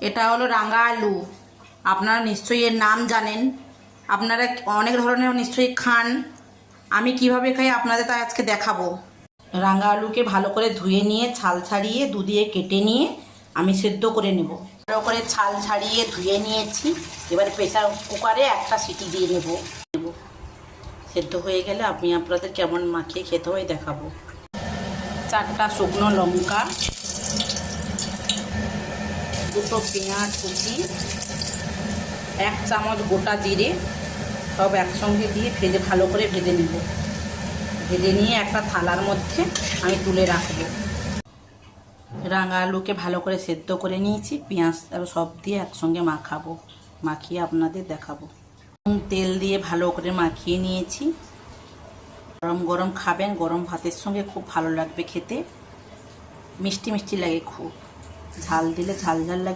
এটা হলো রাঙা আলু। আপনারা নিশ্চয়ই এর নাম জানেন, আপনারা অনেক ধরনের নিশ্চয়ই খান। আমি কিভাবে খাই আপনাদের তাই আজকে দেখাবো। রাঙা আলুকে ভালো করে ধুয়ে নিয়ে ছাল ছাড়িয়ে দুদিকে কেটে নিয়ে আমি সেদ্ধ করে নেব। ভালো করে ছাল ছাড়িয়ে ধুয়ে নিয়েছি। এবারে প্রেসার কুকারে একটা সিটি দিয়ে নেব। সেদ্ধ হয়ে গেলে আমি আপনাদের কেমন মাখিয়ে খেতে হয় দেখাবো। 4টা শুকনো লঙ্কা, 2টো পেঁয়াজ কুচি, 1 চামচ গোটা জিরে সব একসঙ্গে দিয়ে ভালো করে ভেজে নেব। ভেজে নিয়ে একটা থালার মধ্যে আমি তুলে রাখবো। রাঙা আলুকে ভালো করে সেদ্ধ করে নিয়েছি, পেঁয়াজ আর সব দিয়ে একসঙ্গে মাখাবো, মাখিয়ে আপনাদের দেখাবো। তেল দিয়ে ভালো করে মাখিয়ে নিয়েছি। গরম গরম খাবেন, গরম ভাতের সঙ্গে খুব ভালো লাগবে খেতে। মিষ্টি মিষ্টি লাগে খুব, ঝাল দিলে ঝাল ঝাল লাগবে।